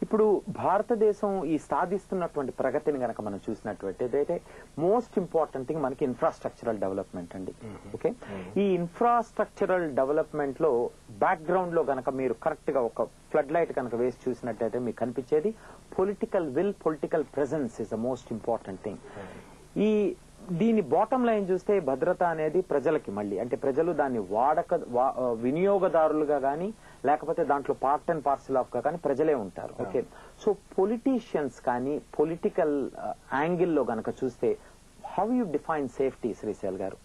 ఇప్పుడు భారతదేశం ఈ సాధిస్తున్నటువంటి ప్రగతిని గనక మనం చూసినట్లయితే ఏదైతే మోస్ట్ ఇంపార్టెంట్ థింగ్ మనకి ఇన్ఫ్రాస్ట్రక్చరల్ డెవలప్మెంట్ అండి. ఓకే, ఈ ఇన్ఫ్రాస్ట్రక్చరల్ డెవలప్మెంట్ లో బ్యాక్గ్రౌండ్ లో గనక మీరు కరెక్ట్ గా ఒక ఫ్లడ్ లైట్ కనుక వేసి చూసినట్లయితే మీకు కనిపించేది political will, political presence is the most important thing. ఈ దీని బాటం లైన్ చూస్తే భద్రత అనేది ప్రజలకి మళ్ళీ అంటే ప్రజలు దాన్ని వినియోగదారులుగా గానీ లేకపోతే దాంట్లో పార్ట్ అండ్ పార్సల్ ఆఫ్ గా కానీ ప్రజలే ఉంటారు. ఓకే, సో పొలిటీషియన్స్ కానీ పొలిటికల్ యాంగిల్లో గనక చూస్తే how you define safety Srishail గారు?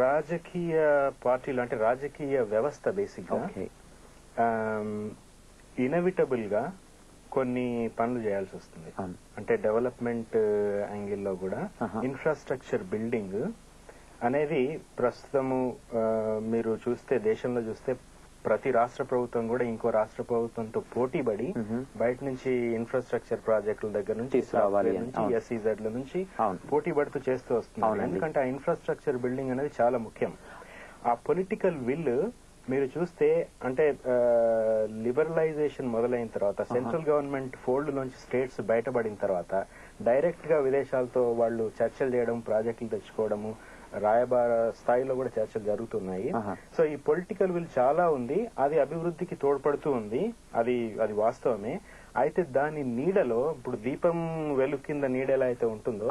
రాజకీయ పార్టీలు అంటే రాజకీయ వ్యవస్థ బేసిక్ గా ఇన్ఎవిటబుల్ గా కొన్ని పనులు చేయాల్సి వస్తుంది. అంటే డెవలప్మెంట్ యాంగిల్లో కూడా ఇన్ఫ్రాస్ట్రక్చర్ బిల్డింగ్ అనేది ప్రస్తుతము మీరు చూస్తే దేశంలో చూస్తే ప్రతి రాష్ట్ర ప్రభుత్వం కూడా ఇంకో రాష్ట్ర ప్రభుత్వంతో పోటీపడి బయట నుంచి ఇన్ఫ్రాస్ట్రక్చర్ ప్రాజెక్టుల దగ్గర నుంచి ఎస్ఈజెడ్ల నుంచి పోటీ పడుతూ చేస్తూ వస్తుంది. ఎందుకంటే ఆ ఇన్ఫ్రాస్ట్రక్చర్ బిల్డింగ్ అనేది చాలా ముఖ్యం. ఆ పొలిటికల్ విల్ మీరు చూస్తే అంటే లిబరలైజేషన్ మొదలైన తర్వాత సెంట్రల్ గవర్నమెంట్ ఫోల్డ్ నుంచి స్టేట్స్ బయటపడిన తర్వాత డైరెక్ట్ గా విదేశాలతో వాళ్ళు చర్చలు చేయడం, ప్రాజెక్టులు తెచ్చుకోవడము, రాయబార స్థాయిలో కూడా చర్చలు జరుగుతున్నాయి. సో ఈ పొలిటికల్ విల్ చాలా ఉంది, అది అభివృద్ధికి తోడ్పడుతూ ఉంది, అది వాస్తవమే. అయితే దాని నీడలో ఇప్పుడు దీపం వెలుగు కింద నీడ ఎలా అయితే ఉంటుందో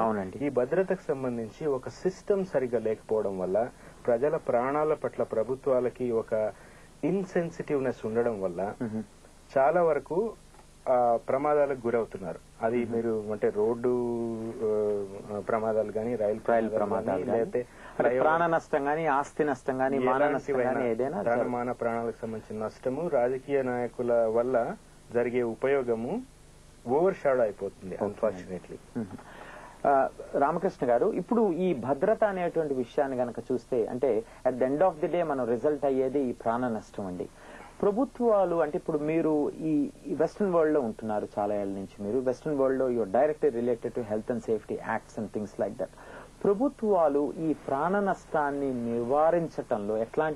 ఈ భద్రతకు సంబంధించి ఒక సిస్టమ్ సరిగ్గా లేకపోవడం వల్ల ప్రజల ప్రాణాల పట్ల ప్రభుత్వాలకి ఒక ఇన్సెన్సిటివ్నెస్ ఉండడం వల్ల చాలా వరకు ప్రమాదాలకు గురవుతున్నారు. అది మీరు అంటే రోడ్డు ప్రమాదాలు కానీ, రైలు ప్రమాదాలు, లేకపోతే ప్రాణ నష్టం కానీ, ఆస్తి నష్టం కానీ, మాన ప్రాణాలకు సంబంధించిన నష్టము రాజకీయ నాయకుల వల్ల జరిగే ఉపయోగము ఓవర్ షాడో అయిపోతుంది అన్ఫార్చునేట్లీ. రామకృష్ణ గారు, ఇప్పుడు ఈ భద్రత అనేటువంటి విషయాన్ని గనక చూస్తే అంటే at the end of the day మనం రిజల్ట్ అయ్యేది ఈ ప్రాణ నష్టం అండి. ప్రభుత్వాలు అంటే ఇప్పుడు మీరు ఈ వెస్టర్న్ వరల్డ్ లో ఉంటున్నారు చాలా ఏళ్ల నుంచి, మీరు వెస్టర్న్ వరల్డ్ లో you're directly related to health and safety acts and things like that. ప్రభుత్వాలు ఈ ప్రాణ నష్టాన్ని నివారించటంలో ఎట్లాంటి